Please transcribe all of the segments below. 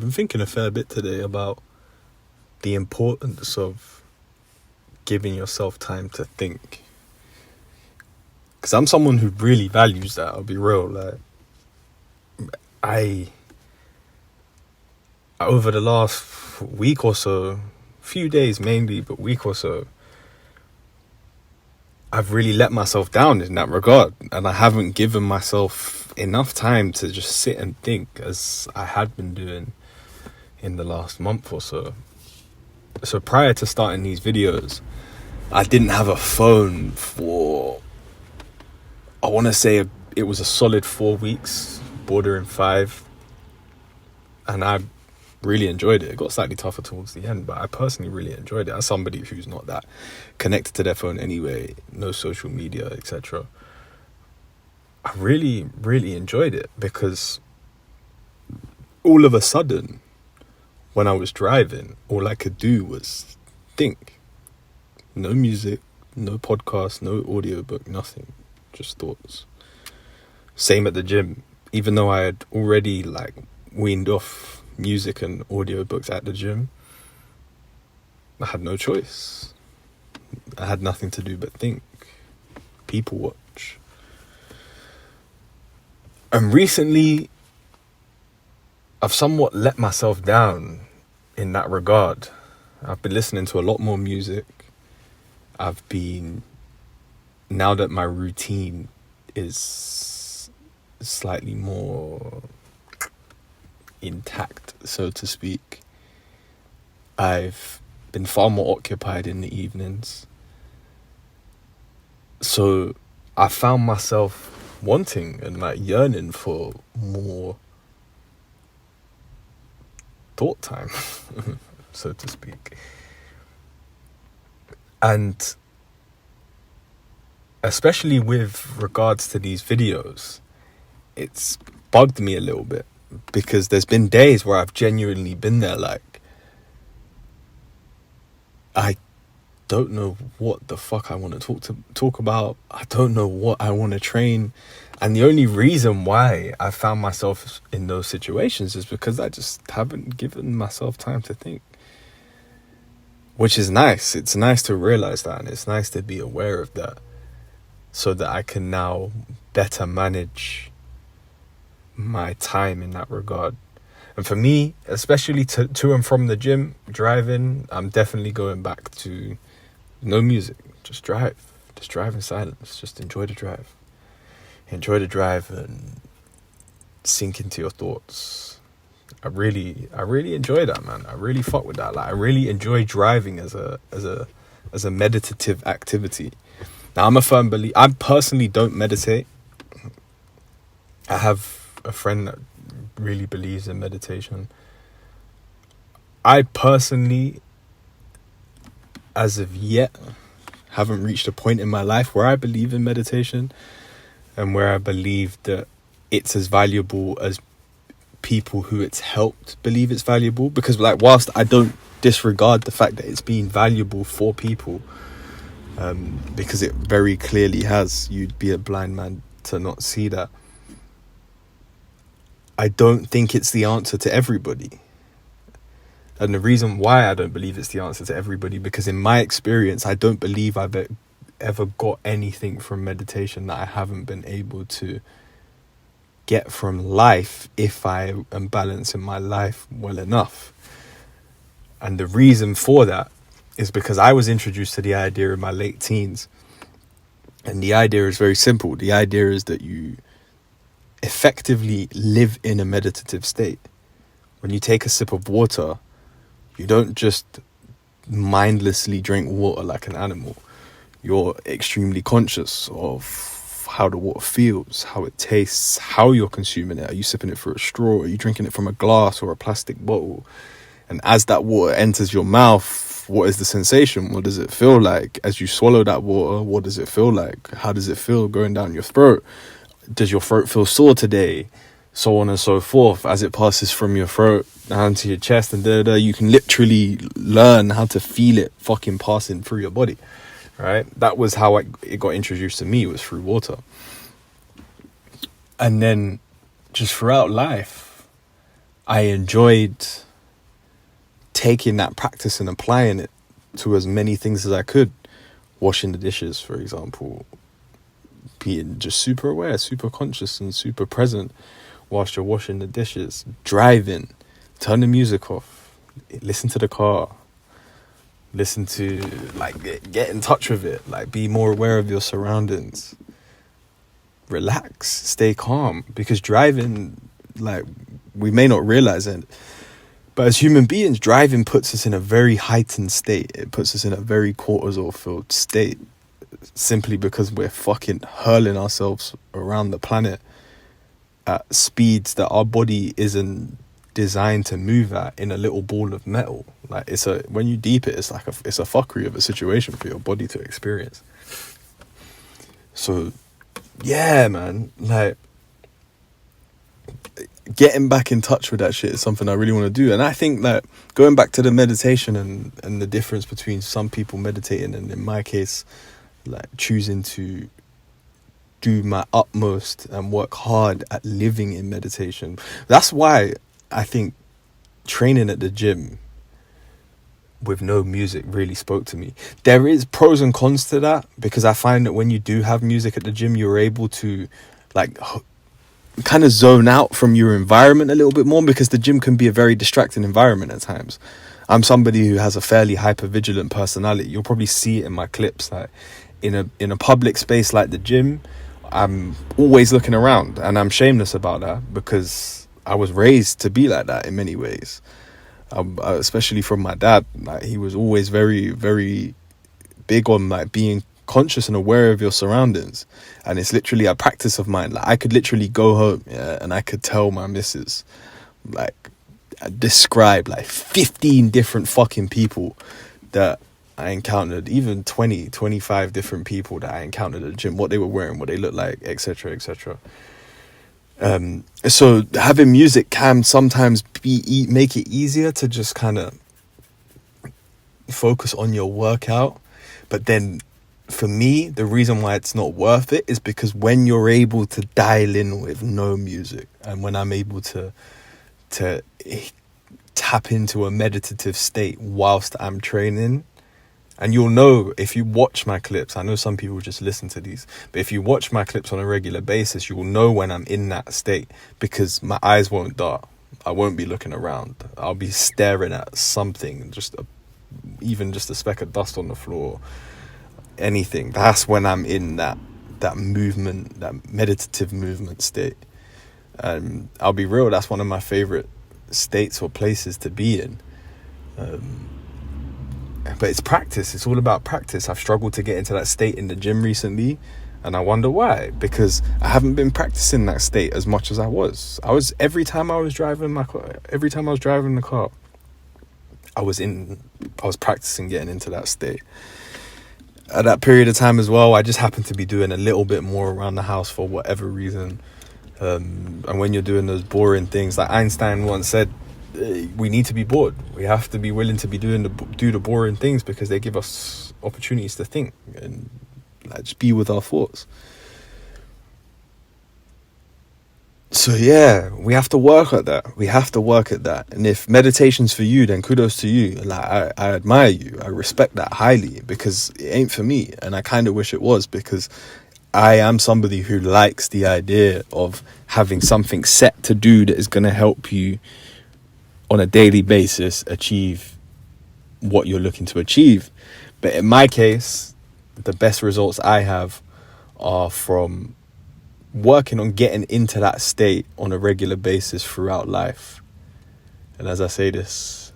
been thinking a fair bit today about the importance of giving yourself time to think. Because I'm someone who really values that, I'll be real. Like, I over the last week or so, few days mainly, but week or so, I've really let myself down in that regard, and I haven't given myself enough time to just sit and think as I had been doing in the last month or so. So prior to starting these videos, I didn't have a phone for, I want to say it was a solid 4 weeks, bordering 5, and I really enjoyed it. It got slightly tougher towards the end, but I personally really enjoyed it. As somebody who's not that connected to their phone anyway, no social media, etc., I really, really enjoyed it, because all of a sudden, when I was driving, all I could do was think. No music, no podcast, no audiobook, nothing. Just thoughts. Same at the gym. Even though I had already weaned off music and audiobooks at the gym, I had no choice. I had nothing to do but think. People watch. And recently, I've somewhat let myself down in that regard. I've been listening to a lot more music. Now that my routine is slightly more intact, so to speak, I've been far more occupied in the evenings. So I found myself wanting and yearning for more thought time, so to speak. And especially with regards to these videos, it's bugged me a little bit, because there's been days where I've genuinely been there I don't know what the fuck I want to talk about. I don't know what I want to train. And the only reason why I found myself in those situations is because I just haven't given myself time to think. Which is nice. It's nice to realize that, and it's nice to be aware of that, so that I can now better manage my time in that regard. And for me, especially to and from the gym, driving, I'm definitely going back to no music. Just drive. Just drive in silence. Just enjoy the drive. Enjoy the drive and sink into your thoughts. I really enjoy that, man. I really fuck with that. I really enjoy driving as a meditative activity. Now, I'm a firm believer. I personally don't meditate. I have a friend that really believes in meditation. I personally, as of yet, haven't reached a point in my life where I believe in meditation, and where I believe that it's as valuable as people who it's helped believe it's valuable. Because whilst I don't disregard the fact that it's been valuable for people, because it very clearly has, you'd be a blind man to not see that, I don't think it's the answer to everybody. And the reason why I don't believe it's the answer to everybody, because in my experience, I don't believe I've ever got anything from meditation that I haven't been able to get from life if I am balancing my life well enough. And the reason for that is because I was introduced to the idea in my late teens. And the idea is very simple. The idea is that you effectively live in a meditative state. When you take a sip of water, you don't just mindlessly drink water like an animal. You're extremely conscious of how the water feels, how it tastes, how you're consuming it. Are you sipping it through a straw? Are you drinking it from a glass or a plastic bottle? And as that water enters your mouth, what is the sensation? What does it feel like? As you swallow that water, what does it feel like? How does it feel going down your throat? Does your throat feel sore today? So on and so forth. As it passes from your throat down to your chest and you can literally learn how to feel it fucking passing through your body. Right? That was how it got introduced to me, was through water. And then just throughout life, I enjoyed taking that practice and applying it to as many things as I could. Washing the dishes, for example, being just super aware, super conscious and super present whilst you're washing the dishes. Driving, turn the music off, listen to the car, listen to, like, get in touch with it, like, be more aware of your surroundings, relax, stay calm, because driving, like, we may not realize it, but as human beings, driving puts us in a very heightened state. It puts us in a very cortisol filled state, simply because we're fucking hurling ourselves around the planet at speeds that our body isn't designed to move at in a little ball of metal. Like, when you deep it, it's a fuckery of a situation for your body to experience. So yeah, man, like, getting back in touch with that shit is something I really want to do. And I think that going back to the meditation and the difference between some people meditating and, in my case, like, choosing to do my utmost and work hard at living in meditation. That's why I think training at the gym with no music really spoke to me. There is pros and cons to that, because I find that when you do have music at the gym, you're able to, like, kind of zone out from your environment a little bit more, because the gym can be a very distracting environment at times. I'm somebody who has a fairly hyper-vigilant personality. You'll probably see it in my clips. Like, in a public space like the gym, I'm always looking around, and I'm shameless about that because I was raised to be like that in many ways. Especially from my dad. Like, he was always very, very big on, like, being conscious and aware of your surroundings. And it's literally a practice of mine. Like, I could literally go home, and I could tell my missus, like, describe like 15 different fucking people that I encountered, even 20, 25 different people that I encountered at the gym, what they were wearing, what they looked like, etc., etc. So having music can sometimes make it easier to just kind of focus on your workout. But then for me, the reason why it's not worth it is because when you're able to dial in with no music, and when I'm able to tap into a meditative state whilst I'm training. And you'll know if you watch my clips. I know some people just listen to these, but if you watch my clips on a regular basis, you will know when I'm in that state, because my eyes won't dart. I won't be looking around. I'll be staring at something, even just a speck of dust on the floor, anything. That's when I'm in that movement, that meditative movement state. And I'll be real, that's one of my favorite states or places to be in. But it's practice. It's all about practice. I've struggled to get into that state in the gym recently, and I wonder why. Because I haven't been practicing that state as much as I was. Every time I was driving the car, I was practicing getting into that state. At that period of time as well, I just happened to be doing a little bit more around the house for whatever reason. And when you're doing those boring things, like Einstein once said, we need to be bored. We have to be willing to be do the boring things, because they give us opportunities to think and, like, just be with our thoughts. So yeah, we have to work at that. And if meditation's for you, then kudos to you. Like, I admire you. I respect that highly, because it ain't for me, and I kind of wish it was, because I am somebody who likes the idea of having something set to do that is going to help you on a daily basis achieve what you're looking to achieve. But in my case, the best results I have are from working on getting into that state on a regular basis throughout life. And as I say this,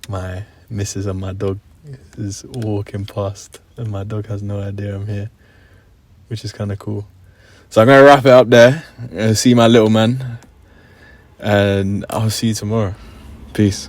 my missus and my dog is walking past, and my dog has no idea I'm here, which is kind of cool. So I'm going to wrap it up there. See my little man, and I'll see you tomorrow. Peace.